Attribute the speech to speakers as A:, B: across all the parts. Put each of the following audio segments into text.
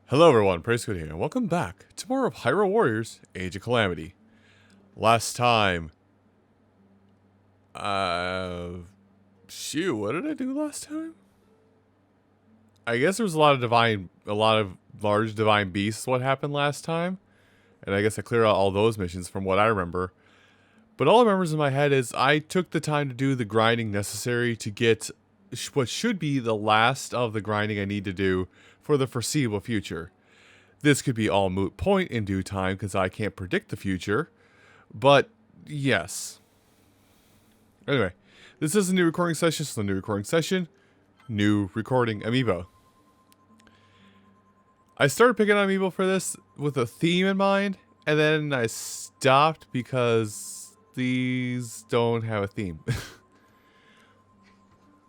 A: Hello everyone, Praise here, and welcome back to more of Hyrule Warriors, Age of Calamity. Last time... Shoot, what did I do last time? I guess there was a lot of large divine beasts what happened last time. And I guess I cleared out all those missions from what I remember. But all I remember in my head is I took the time to do the grinding necessary to get what should be the last of the grinding I need to do for the foreseeable future. This could be all moot point in due time because I can't predict the future, but yes. Anyway, this is a new recording session, so new recording session, new recording amiibo. I started picking on amiibo for this with a theme in mind, and then I stopped because these don't have a theme.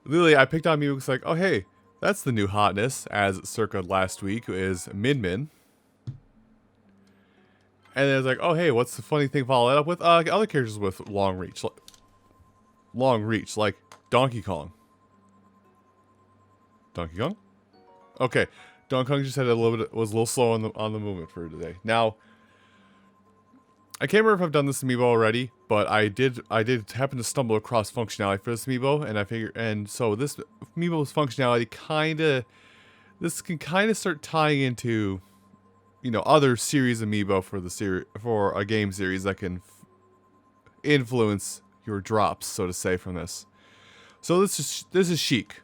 A: Literally, I picked on amiibo because like, oh hey, that's the new hotness, as circa last week, is Min Min. And then it's like, oh hey, what's the funny thing follow that up with? Other characters with long reach, like Donkey Kong. Donkey Kong? Okay, Donkey Kong just had was a little slow on the movement for today. Now, I can't remember if I've done this amiibo already, but I did happen to stumble across functionality for this amiibo, and so this amiibo's functionality can kind of start tying into, you know, other series amiibo for a game series that can influence your drops, so to say, from this. So this is Sheik.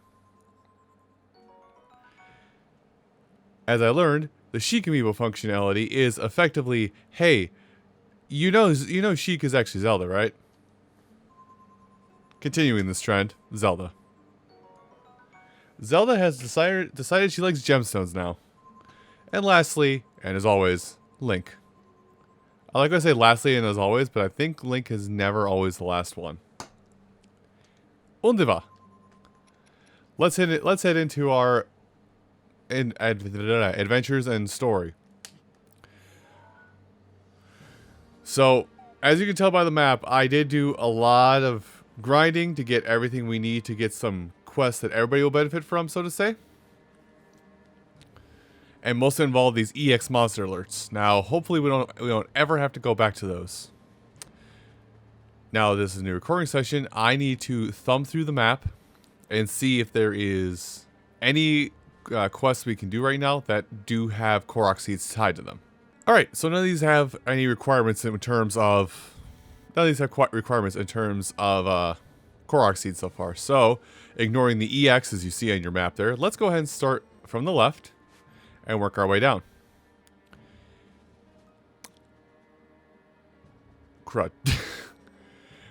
A: As I learned, the Sheik amiibo functionality is effectively, hey, you know Sheik is actually Zelda, right? Continuing this trend, Zelda. Zelda has decided she likes gemstones now. And lastly, and as always, Link. I like to say lastly and as always, but I think Link is never always the last one. Undiva. Let's head into our adventures and story. So, as you can tell by the map, I did do a lot of grinding to get everything we need to get some quests that everybody will benefit from, so to say. And most involve these EX monster alerts. Now, hopefully we don't ever have to go back to those. Now, this is a new recording session. I need to thumb through the map and see if there is any quests we can do right now that do have Korok seeds tied to them. Alright, so none of these have any requirements in terms of... Korok seeds so far. So, ignoring the EX as you see on your map there, let's go ahead and start from the left and work our way down. Crud.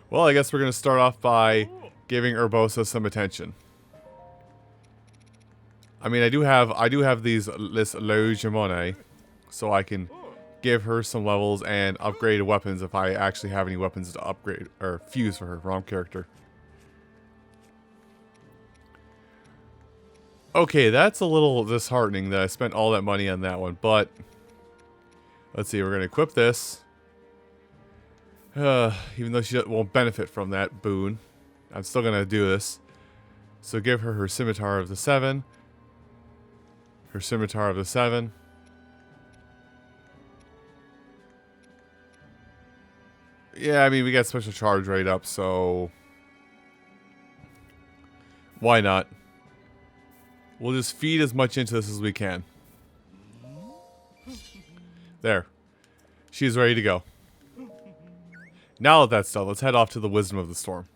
A: Well, I guess we're going to start off by giving Urbosa some attention. I mean, I do have this Logemone, so I can give her some levels and upgraded weapons if I actually have any weapons to upgrade or fuse for her. Wrong character. Okay, that's a little disheartening that I spent all that money on that one, but let's see, we're going to equip this. Even though she won't benefit from that boon, I'm still going to do this. So give her her Scimitar of the 7. Her Scimitar of the 7. Yeah, I mean, we got special charge right up, so why not? We'll just feed as much into this as we can. There. She's ready to go. Now that that's done, let's head off to the Wisdom of the Storm.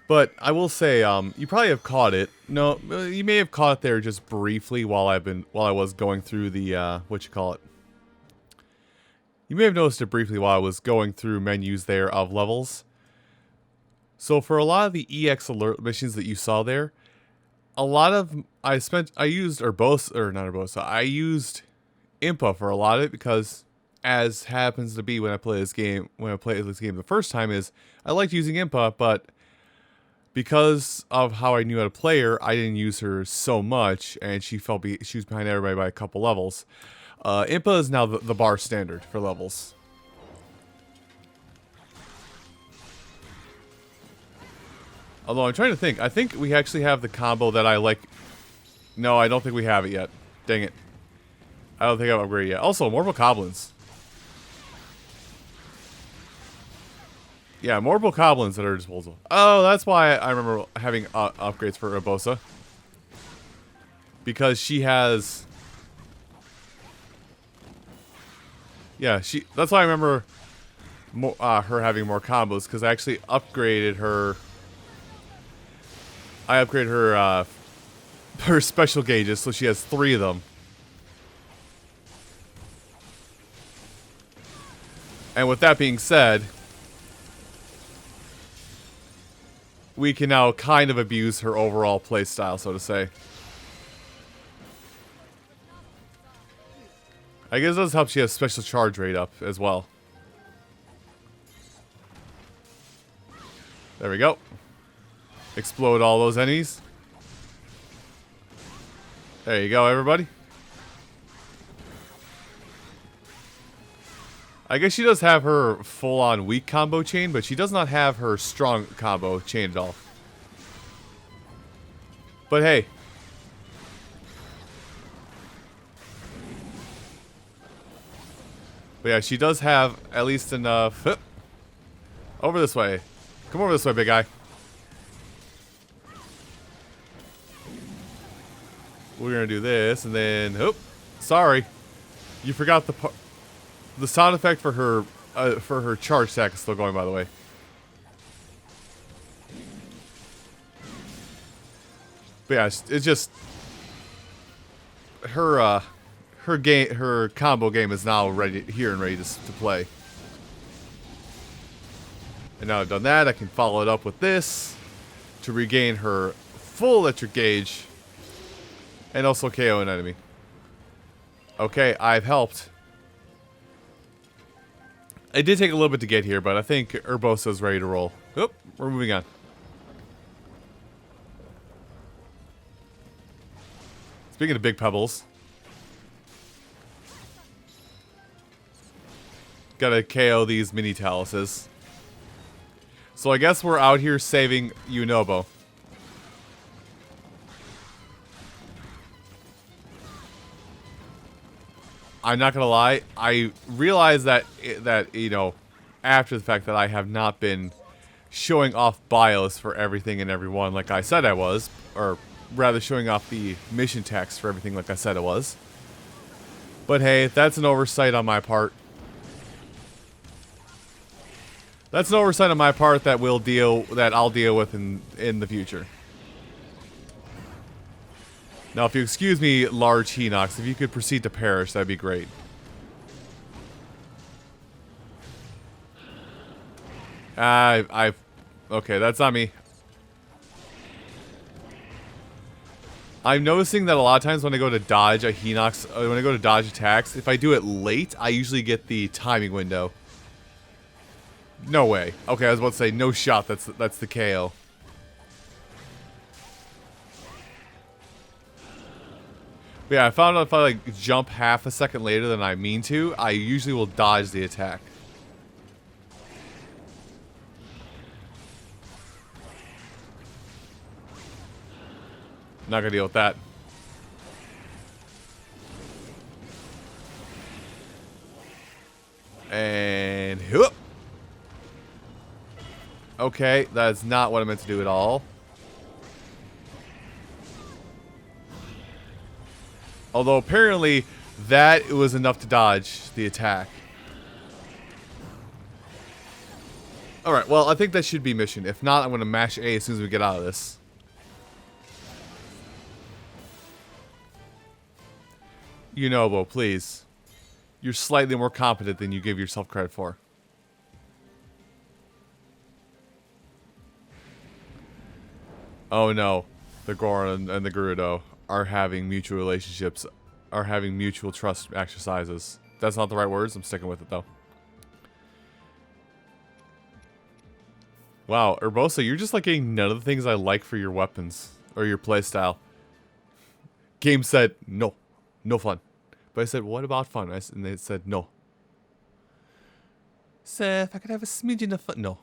A: But I will say, you probably have caught it. No, you may have caught it there just briefly while I was going through the You may have noticed it briefly while I was going through menus there of levels. So for a lot of the EX alert missions that you saw there, I used Urbosa, or not Urbosa, I used Impa for a lot of it because, as happens to be when I play this game the first time, is I liked using Impa, but because of how I knew how to play her, I didn't use her so much, and she was behind everybody by a couple levels. Impa is now the bar standard for levels. Although I'm trying to think. I think we actually have the combo that I like No, I don't think we have it yet. Dang it. I don't think I've upgraded yet. Also, more bokoblins. Yeah, more bokoblins at her disposal. Oh, that's why I remember having upgrades for Urbosa. Because she has... Yeah, that's why I remember her having more combos, because I actually upgraded her... I upgraded her, her special gauges, so she has 3 of them. And with that being said, we can now kind of abuse her overall playstyle, so to say. I guess it does help she has special charge rate up as well. There we go. Explode all those enemies. There you go, everybody. I guess she does have her full-on weak combo chain, but she does not have her strong combo chain at all. But hey. But yeah, she does have at least enough... Over this way. Come over this way, big guy. We're gonna do this, and then... Oh, sorry. You forgot the sound effect for her charge stack is still going, by the way. But yeah, it's just... Her combo game is now ready to play. And now I've done that, I can follow it up with this to regain her full electric gauge and also KO an enemy. Okay, I've helped. It did take a little bit to get here, but I think Urbosa is ready to roll. Oop, we're moving on. Speaking of big pebbles. Gotta KO these mini taluses. So I guess we're out here saving Yunobo. I'm not gonna lie, I realize that you know, after the fact that I have not been showing off bios for everything and everyone like I said I was, or rather showing off the mission text for everything like I said it was. But hey, that's an oversight on my part. That's an oversight on my part that I'll deal with in the future. Now, if you excuse me, large Hinox, if you could proceed to perish, that'd be great. Okay, that's not me. I'm noticing that a lot of times when I go to dodge a Hinox, when I go to dodge attacks, if I do it late, I usually get the timing window. No way. Okay, I was about to say, no shot, that's the KO. But yeah, I found out if I like jump half a second later than I mean to, I usually will dodge the attack. Not gonna deal with that. And whoop. Okay, that's not what I meant to do at all. Although apparently that was enough to dodge the attack. Alright, well I think that should be mission. If not, I'm going to mash A as soon as we get out of this. Yunobo, please. You're slightly more competent than you give yourself credit for. Oh no. The Goron and the Gerudo are having mutual relationships, are having mutual trust exercises. That's not the right words, I'm sticking with it though. Wow, Urbosa, you're just like getting none of the things I like for your weapons, or your playstyle. Game said, no. No fun. But I said, what about fun? And they said, no. Sir, if I could have a smidgen of fun. No.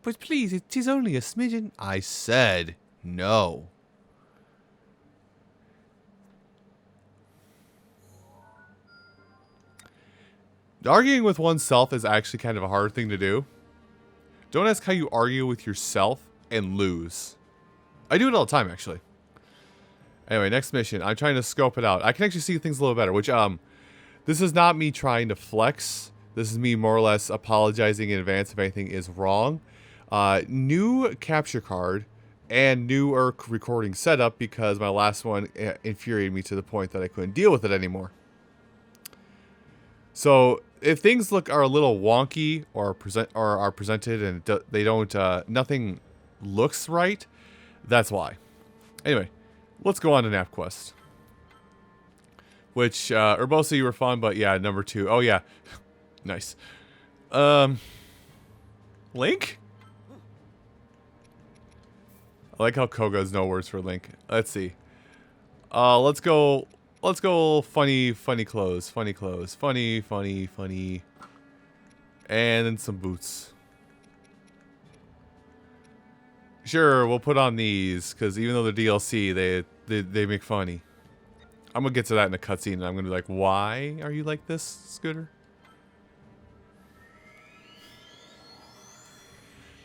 A: But please, it is only a smidgen. I said, no. Arguing with oneself is actually kind of a hard thing to do. Don't ask how you argue with yourself and lose. I do it all the time, actually. Anyway, next mission. I'm trying to scope it out. I can actually see things a little better, which, this is not me trying to flex. This is me more or less apologizing in advance if anything is wrong. New capture card and new recording setup because my last one infuriated me to the point that I couldn't deal with it anymore. So if things are a little wonky or are presented and they don't nothing looks right, that's why. Anyway, let's go on to Nap Quest. Which Urbosa, you were fun, but yeah, number 2. Oh yeah, nice. Link. I like how Koga has no words for Link. Let's see. Let's go funny clothes. Funny clothes. Funny. And then some boots. Sure, we'll put on these, because even though they're DLC, they make funny. I'm going to get to that in a cutscene, and I'm going to be like, why are you like this, Scooter?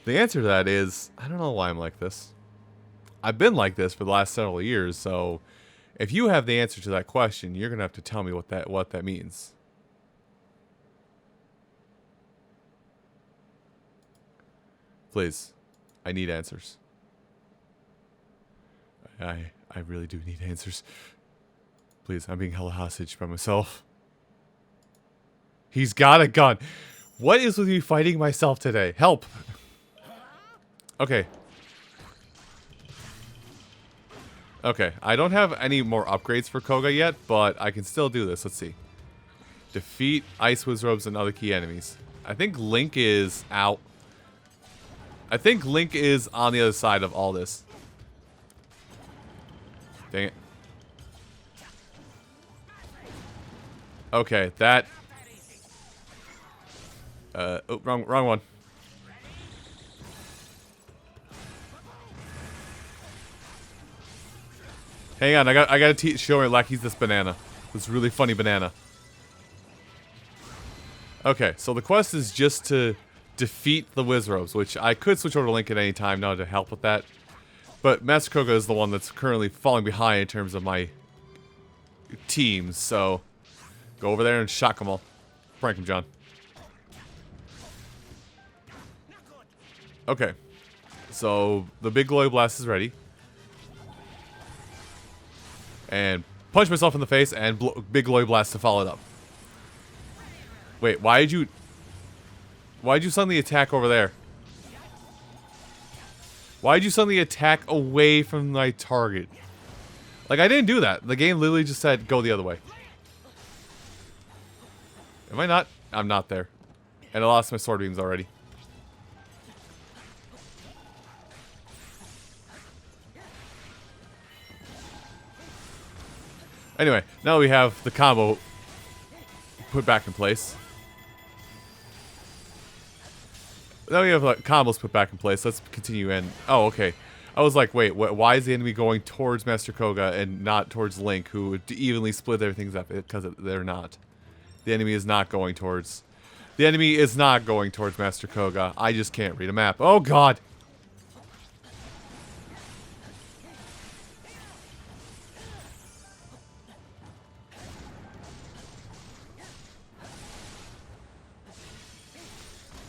A: The answer to that is, I don't know why I'm like this. I've been like this for the last several years, so if you have the answer to that question, you're gonna have to tell me what that means. Please, I need answers. I really do need answers. Please, I'm being held hostage by myself. He's got a gun. What is with me fighting myself today? Help. Okay. Okay, I don't have any more upgrades for Koga yet, but I can still do this. Let's see. Defeat Ice Wizrobes and other key enemies. I think Link is out. I think Link is on the other side of all this. Dang it. Okay, that... oh, wrong one. Hang on, I gotta show her like he's this banana. This really funny banana. Okay, so the quest is just to defeat the Wizrobes, which I could switch over to Link at any time now to help with that. But Master Koga is the one that's currently falling behind in terms of my teams, so go over there and shock them all. Prank him, John. Okay, so the big glowy blast is ready. And punch myself in the face and big glowy blast to follow it up. Wait, why'd you suddenly attack over there? Why'd you suddenly attack away from my target? Like, I didn't do that. The game literally just said, go the other way. Am I not? I'm not there. And I lost my sword beams already. Anyway, now we have the combo put back in place. Now we have combos put back in place. Let's continue in. Oh, okay. I was like, wait, why is the enemy going towards Master Koga and not towards Link, who would evenly split everything up? Because they're not. The enemy is not going towards... The enemy is not going towards Master Koga. I just can't read a map. Oh, God!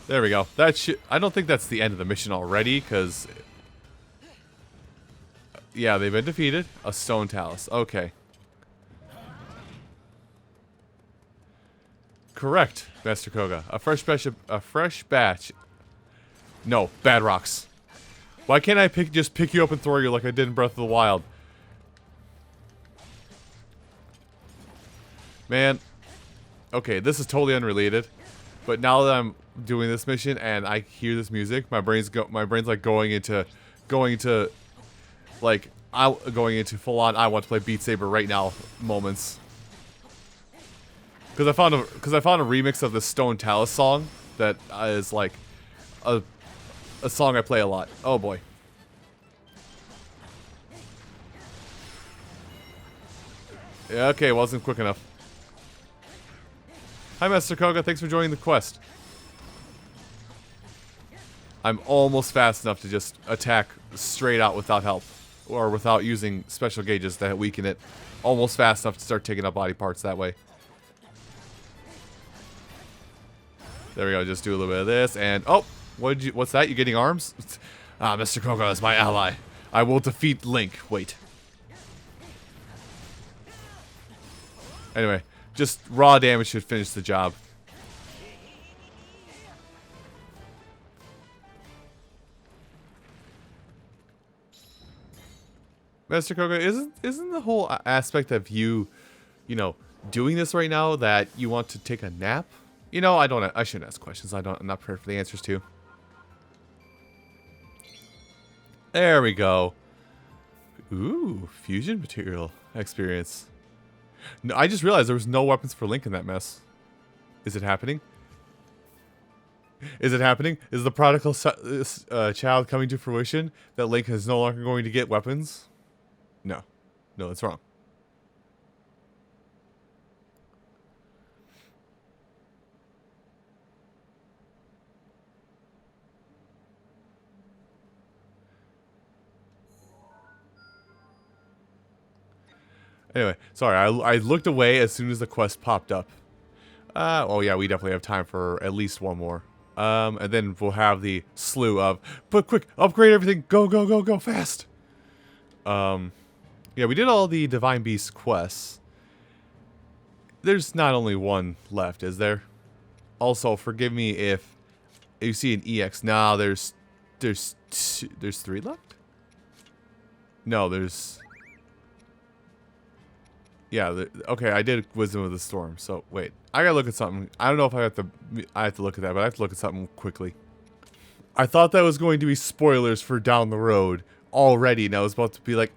A: There we go. That should... I don't think that's the end of the mission already, because... Yeah, they've been defeated. A stone talus. Okay. Correct, Master Koga. A fresh batch. No, bad rocks. Why can't I just pick you up and throw you like I did in Breath of the Wild? Man. Okay, this is totally unrelated. But now that I'm doing this mission and I hear this music, my brain's like going into full on I want to play Beat Saber right now moments. Because I found a remix of the Stone Talus song that is like a song I play a lot. Oh boy. Yeah, okay, wasn't quick enough. Hi, Master Koga. Thanks for joining the quest. I'm almost fast enough to just attack straight out without help. Or without using special gauges that weaken it. Almost fast enough to start taking up body parts that way. There we go. Just do a little bit of this. And, oh, what's that? You getting arms? Ah, Mr. Koga is my ally. I will defeat Link. Wait. Anyway, just raw damage should finish the job. Master Koga, isn't the whole aspect of you know, doing this right now that you want to take a nap? You know, I shouldn't ask questions I'm not prepared for the answers to. There we go. Ooh, fusion material experience. No, I just realized there was no weapons for Link in that mess. Is it happening? Is it happening? Is the prodigal child coming to fruition that Link is no longer going to get weapons? No. No, that's wrong. Anyway, sorry, I looked away as soon as the quest popped up. Oh yeah, we definitely have time for at least one more. And then we'll have the slew of, but quick, upgrade everything, go, go, go, go, fast! Yeah, we did all the Divine Beast quests. There's not only one left, is there? Also, forgive me if you see an EX. Nah, there's 3 left? No, there's... Yeah, okay, I did Wisdom of the Storm, so wait. I gotta look at something. I don't know if I have to look at that, but I have to look at something quickly. I thought that was going to be spoilers for down the road already, and I was about to be like,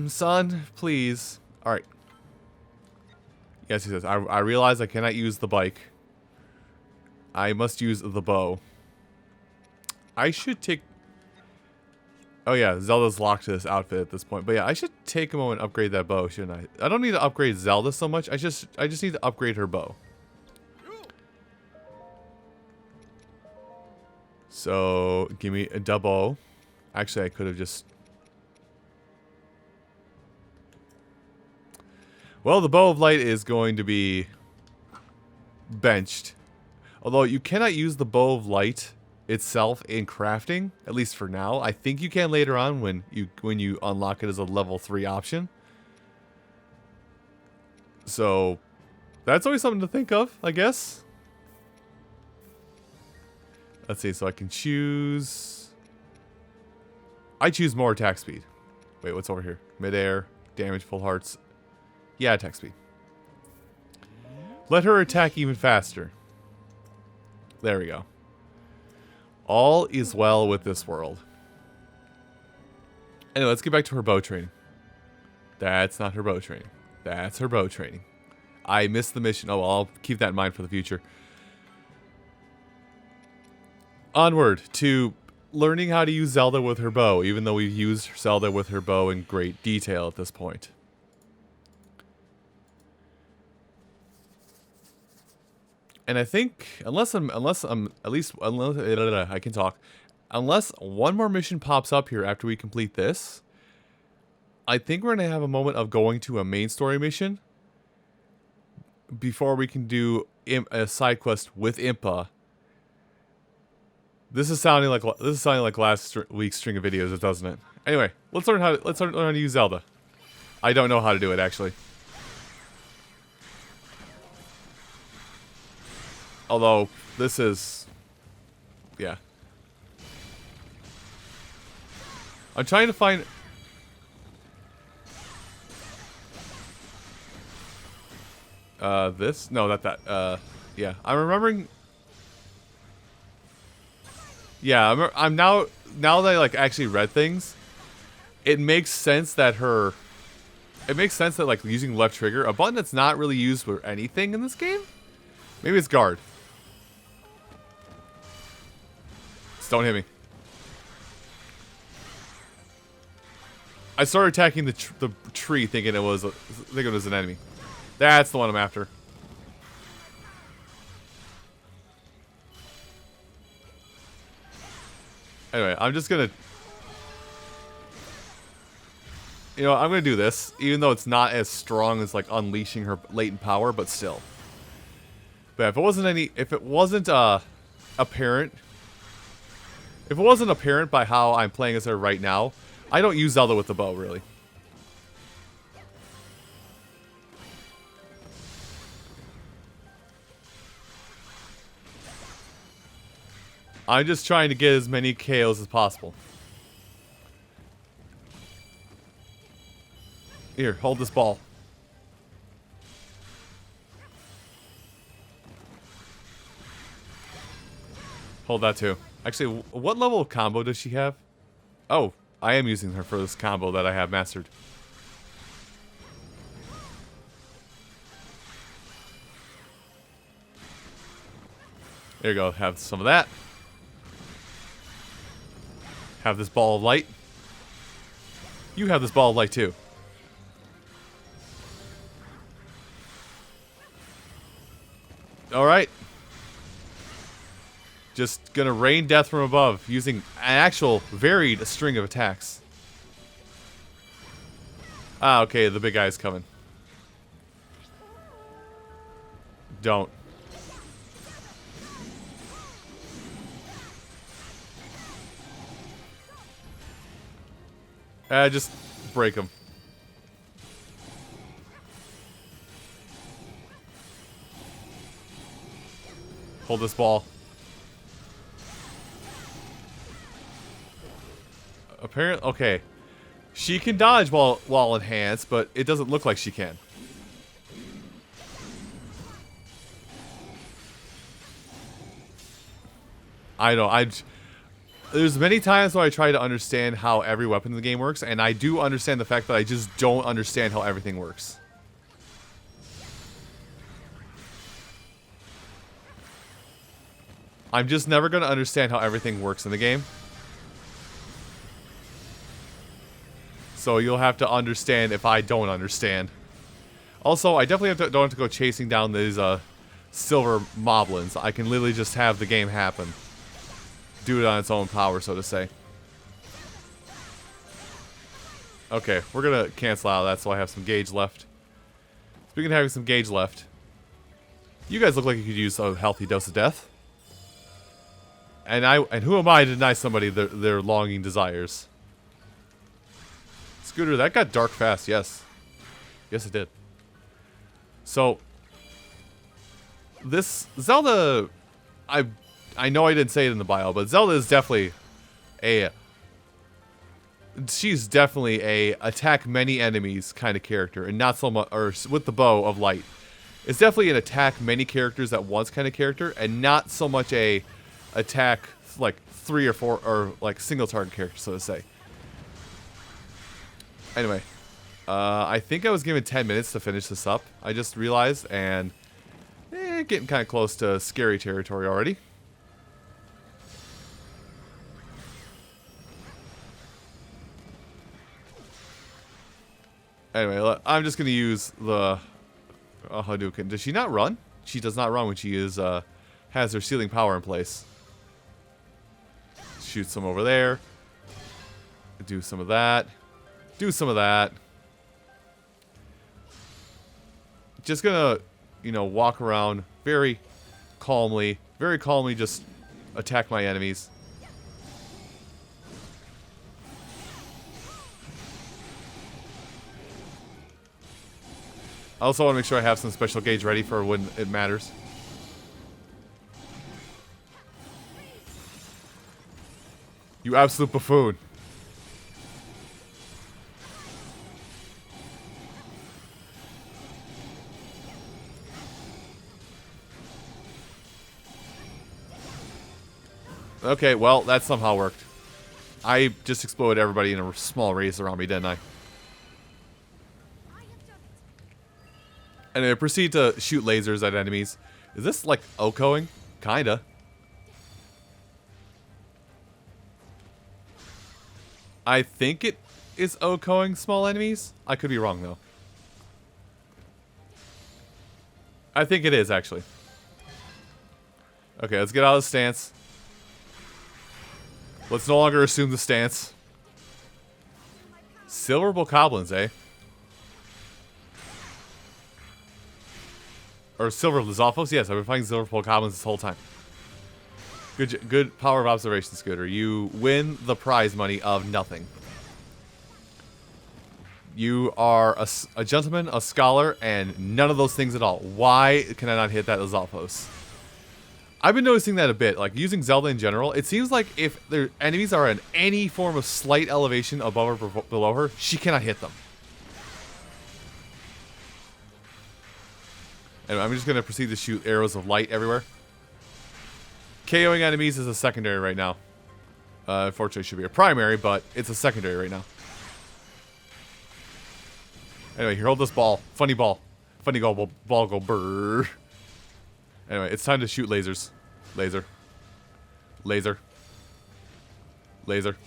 A: son, please. Alright. Yes, he says, I realize I cannot use the bike. I must use the bow. I should take... Oh yeah, Zelda's locked to this outfit at this point. But yeah, I should take a moment and upgrade that bow, shouldn't I? I don't need to upgrade Zelda so much. I just need to upgrade her bow. So, give me a double. Actually, I could have just... Well, the Bow of Light is going to be benched. Although you cannot use the Bow of Light itself in crafting, at least for now. I think you can later on when you unlock it as a level 3 option. So that's always something to think of, I guess. Let's see, so I can choose... I choose more attack speed. Wait, what's over here? Midair, damage, full hearts. Yeah, attack speed. Let her attack even faster. There we go. All is well with this world. Anyway, let's get back to her bow training. That's not her bow training. That's her bow training. I missed the mission. Oh, well, I'll keep that in mind for the future. Onward to learning how to use Zelda with her bow, even though we've used Zelda with her bow in great detail at this point. And I think, unless I can talk, unless one more mission pops up here after we complete this, I think we're going to have a moment of going to a main story mission before we can do a side quest with Impa. This is sounding like last week's string of videos, doesn't it? Anyway, let's learn how to use Zelda. I don't know how to do it actually. Although, this is... Yeah. I'm trying to find... This? No, not that. Yeah. I'm remembering... Yeah, I'm now that I, like, actually read things, it makes sense that like, using left trigger, a button that's not really used for anything in this game? Maybe it's guard. Don't hit me. I started attacking the tree thinking it was an enemy. That's the one I'm after. Anyway, I'm just gonna... You know, I'm gonna do this, even though it's not as strong as, like, unleashing her latent power, but still. But if it wasn't apparent... If it wasn't apparent by how I'm playing as her right now, I don't use Zelda with the bow, really. I'm just trying to get as many KOs as possible. Here, hold this ball. Hold that too. Actually, what level of combo does she have? Oh, I am using her for this combo that I have mastered. There you go, have some of that. Have this ball of light. You have this ball of light too. Alright. Just gonna rain death from above using an actual varied string of attacks. Ah, okay, the big guy's coming. Don't. Just break him. Hold this ball. Apparently, okay. She can dodge while enhanced, but it doesn't look like she can. I know, there's many times where I try to understand how every weapon in the game works, and I do understand the fact that I just don't understand how everything works. I'm just never going to understand how everything works in the game. So you'll have to understand if I don't understand. Also, I definitely don't have to go chasing down these silver moblins. I can literally just have the game happen. Do it on its own power, so to say. Okay, we're gonna cancel out of that so I have some gauge left. Speaking of having some gauge left, you guys look like you could use a healthy dose of death. And who am I to deny somebody their longing desires? Scooter, that got dark fast, yes. Yes, it did. So, this Zelda, I know I didn't say it in the bio, but Zelda is definitely she's definitely a attack many enemies kind of character, and not so much, or with the bow of light. It's definitely an attack many characters at once kind of character, and not so much a attack like 3 or 4 or like single target character, so to say. Anyway, I think I was given 10 minutes to finish this up. I just realized, and getting kind of close to scary territory already. Anyway, I'm just gonna use the Hadouken. Does she not run? She does not run when she is has her sealing power in place. Shoot some over there. Do some of that. Do some of that. Just gonna, you know, walk around very calmly just attack my enemies. I also want to make sure I have some special gauge ready for when it matters. You absolute buffoon. Okay, well, that somehow worked. I just exploded everybody in a small radius around me, didn't I? And I proceed to shoot lasers at enemies. Is this like Okoing? Kinda. I think it is Okoing small enemies. I could be wrong though. I think it is actually. Okay, let's get out of the stance. Let's no longer assume the stance. Silver Bokoblins, eh? Or Silver Lizalfos? Yes, I've been fighting Silver Bokoblins this whole time. Good power of observation, Scooter. You win the prize money of nothing. You are a gentleman, a scholar, and none of those things at all. Why can I not hit that Lizalfos? I've been noticing that a bit. Like, using Zelda in general, it seems like if their enemies are in any form of slight elevation above or below her, she cannot hit them. And I'm just going to proceed to shoot arrows of light everywhere. KOing enemies is a secondary right now. Unfortunately, it should be a primary, but it's a secondary right now. Anyway, here, hold this ball. Funny ball. Funny ball go brrr. Anyway, it's time to shoot lasers. Laser. Laser. Laser.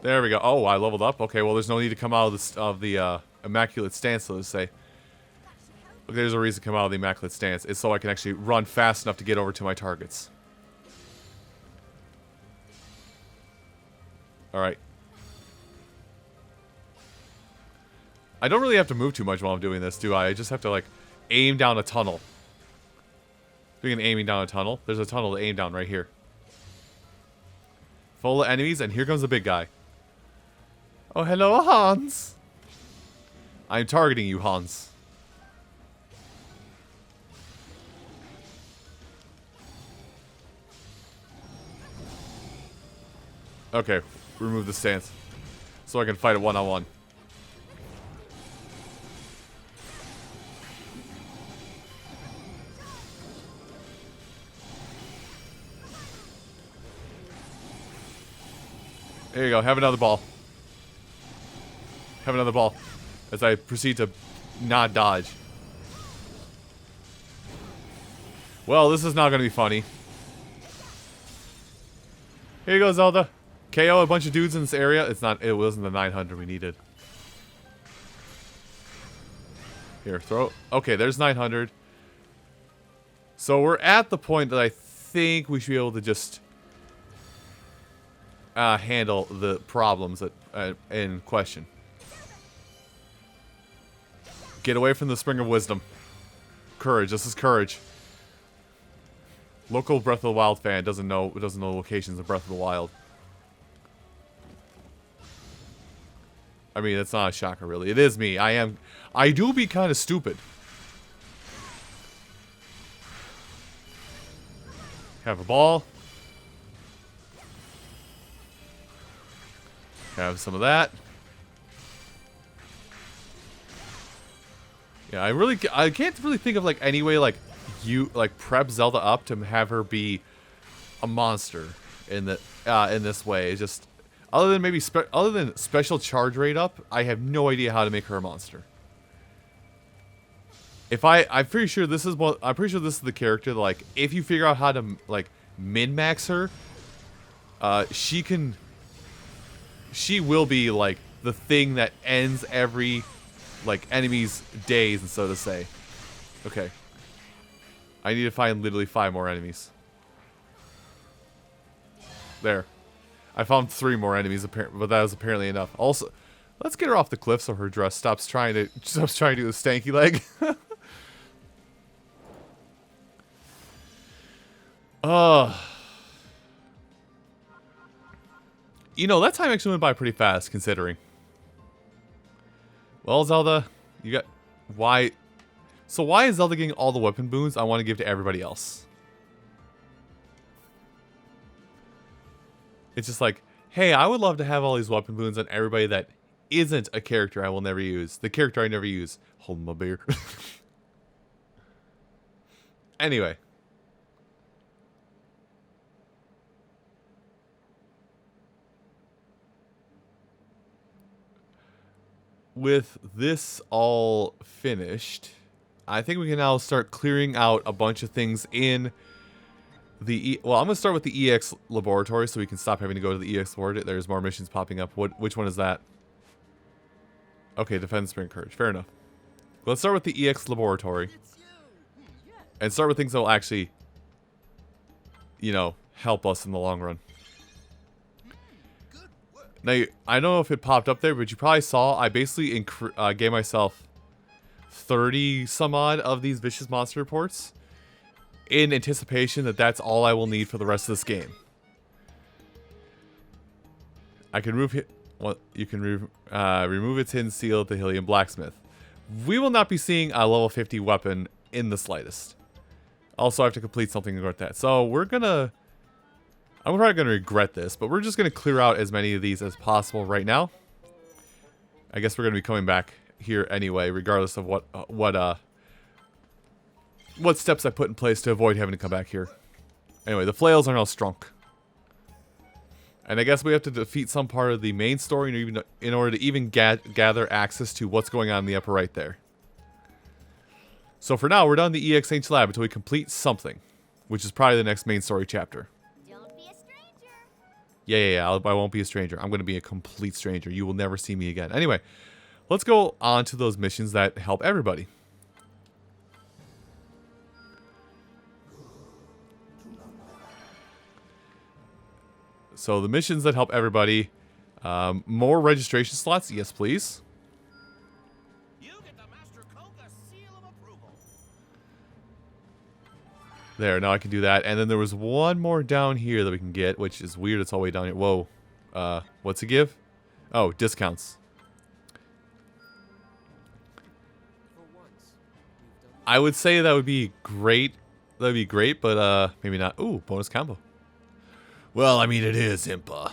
A: There we go. Oh, I leveled up. Okay, well, there's no need to come out of the Immaculate Stance, so to say. Okay, there's a reason to come out of the Immaculate Stance. It's so I can actually run fast enough to get over to my targets. Alright. I don't really have to move too much while I'm doing this, do I? I just have to, like, aim down a tunnel. Speaking of aiming down a tunnel, there's a tunnel to aim down right here. Full of enemies, and here comes the big guy. Oh, hello, Hans. I'm targeting you, Hans. Okay, remove the stance. So I can fight it one-on-one. There you go, have another ball. Have another ball. As I proceed to not dodge. Well, this is not going to be funny. Here you go, Zelda. KO a bunch of dudes in this area. It wasn't the 900 we needed. Here, throw. Okay, there's 900. So we're at the point that I think we should be able to just handle the problems that in question. Get away from the Spring of Wisdom. Courage. This is courage. Local Breath of the Wild fan doesn't know locations of Breath of the Wild. I mean, it's not a shocker, really. It is me. I do be kind of stupid. Have a ball. Have some of that. Yeah, I can't really think of like any way like prep Zelda up to have her be a monster in this way. It's just other than special charge rate up, I have no idea how to make her a monster. I'm pretty sure this is the character that, like, if you figure out how to like min-max her, she will be like the thing that ends every like enemy's days, and so to say. Okay. I need to find literally 5 more enemies. There. I found 3 more enemies, but that was apparently enough. Also, let's get her off the cliff so her dress stops trying to do the stanky leg. You know, that time actually went by pretty fast, considering. Well, Zelda, you got... Why... So why is Zelda getting all the weapon boons I want to give to everybody else? It's just like, hey, I would love to have all these weapon boons on everybody that isn't a character I will never use. The character I never use. Holding my beer. Anyway. With this all finished, I think we can now start clearing out a bunch of things in the... Well, I'm going to start with the EX laboratory so we can stop having to go to the EX laboratory. There's more missions popping up. Which one is that? Okay, Defend Spring Courage. Fair enough. Let's start with the EX laboratory. And start with things that will actually, you know, help us in the long run. Now, I don't know if it popped up there, but you probably saw I basically gave myself 30 some odd of these vicious monster reports in anticipation that that's all I will need for the rest of this game. I can remove you can remove its hidden seal at the Hylian Blacksmith. We will not be seeing a level 50 weapon in the slightest. Also, I have to complete something to regret that. So I'm probably gonna regret this, but we're just gonna clear out as many of these as possible right now. I guess we're gonna be coming back here anyway, regardless of what steps I put in place to avoid having to come back here. Anyway, the flails are now strunk. And I guess we have to defeat some part of the main story in order to even gather access to what's going on in the upper right there. So for now, we're done the EX Ancient Lab until we complete something, which is probably the next main story chapter.
B: Don't be a stranger.
A: Yeah, I won't be a stranger. I'm going to be a complete stranger. You will never see me again. Anyway, let's go on to those missions that help everybody. So the missions that help everybody, more registration slots, yes please.
C: You get the Master Koga seal of approval.
A: There, now I can do that. And then there was one more down here that we can get, which is weird. It's all the way down here. Whoa. What's it give? Oh, discounts. I would say that would be great. That would be great, but maybe not. Ooh, bonus combo. Well, I mean, it is Impa.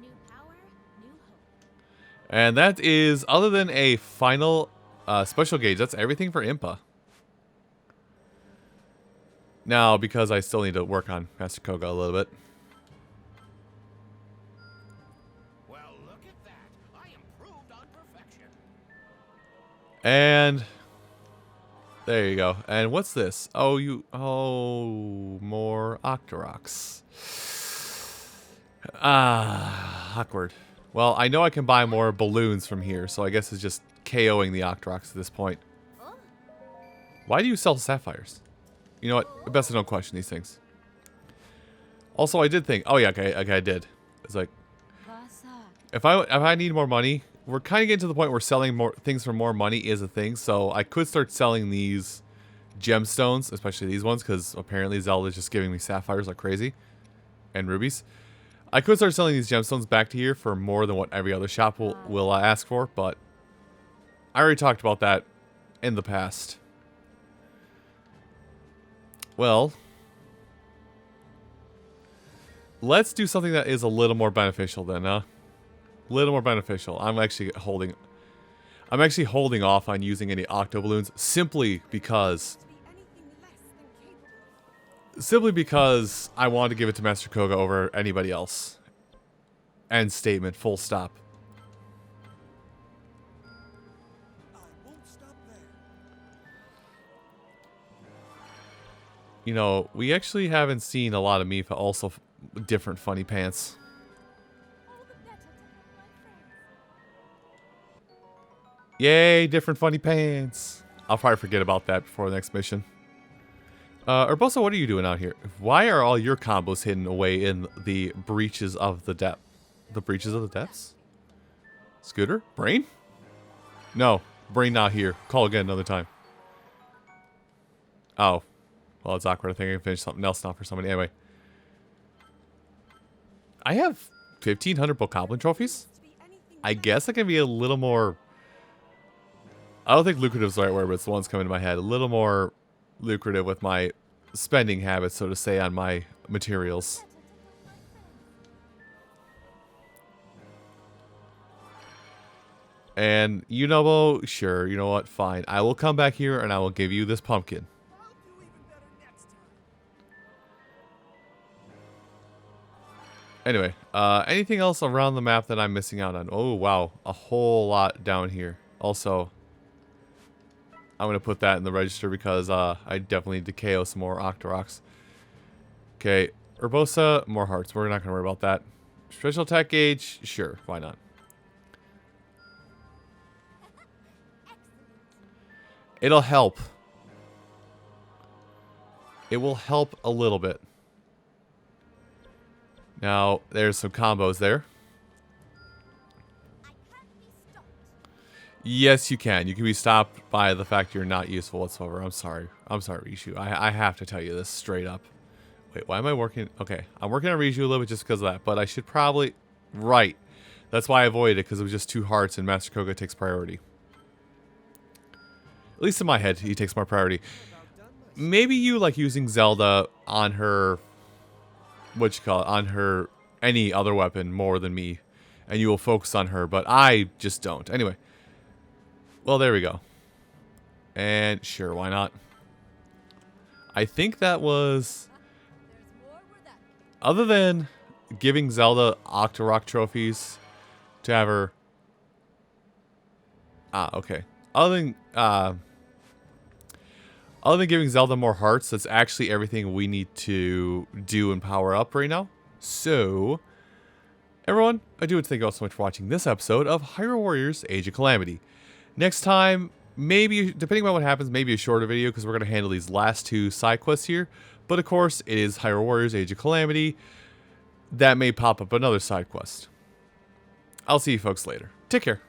B: New power, new hope.
A: And that is, other than a final special gauge, that's everything for Impa. Now, because I still need to work on Master Koga a little bit.
C: Well, look at that. I improved on perfection.
A: And there you go. And what's this? Oh, more Octoroks. Awkward. Well, I know I can buy more balloons from here, so I guess it's just KOing the Octoroks at this point.
B: Oh,
A: Why do you sell sapphires? You know what? Best I don't question these things. Also, I did think. Oh yeah, okay, I did. It's like, if I need more money, we're kind of getting to the point where selling more things for more money is a thing. So I could start selling these gemstones, especially these ones, because apparently Zelda is just giving me sapphires like crazy, and rubies. I could start selling these gemstones back to here for more than what every other shop will ask for, but I already talked about that in the past. Well, let's do something that is a little more beneficial then, huh? A little more beneficial. I'm actually holding off on using any octo balloons simply because I want to give it to Master Koga over anybody else. End statement. Full stop. You know, we actually haven't seen a lot of Mipha also different funny pants. Yay, different funny pants. I'll probably forget about that before the next mission. Urbosa, what are you doing out here? Why are all your combos hidden away in the breaches of the depth? The breaches of the depths? Scooter? Brain? No, Brain not here. Call again another time. Oh. Well, it's awkward. I think I can finish something else now for somebody. Anyway. I have 1,500 Bokoblin trophies? I guess I can be a little more... I don't think lucrative is the right word, but it's the ones coming to my head. A little more lucrative with my spending habits, so to say, on my materials. And Unobo, sure, you know what, fine. I will come back here and I will give you this pumpkin. Anyway, anything else around the map that I'm missing out on? Oh, wow, a whole lot down here. Also, I'm going to put that in the register because I definitely need to KO some more Octoroks. Okay, Urbosa, more hearts. We're not going to worry about that. Special attack gauge, sure, why not? It'll help. it will help a little bit. Now, there's some combos there.
B: I can't be stopped.
A: Yes, you can. You can be stopped by the fact you're not useful whatsoever. I'm sorry. I'm sorry, Rishu. I have to tell you this straight up. Wait, why am I working? Okay, I'm working on Rishu a little bit just because of that, but I should probably... Right. That's why I avoided it, because it was just 2 hearts and Master Koga takes priority. At least in my head, he takes more priority. Maybe you like using Zelda on her... What you call it? On her... Any other weapon more than me. And you will focus on her, but I just don't. Anyway. Well, there we go. And sure, why not? I think that was... Other than giving Zelda Octorok trophies to have her... Okay. Other than giving Zelda more hearts, that's actually everything we need to do and power up right now. So, everyone, I do want to thank you all so much for watching this episode of Hyrule Warriors Age of Calamity. Next time, maybe, depending on what happens, maybe a shorter video because we're going to handle these last 2 side quests here. But of course, it is Hyrule Warriors Age of Calamity. That may pop up another side quest. I'll see you folks later. Take care.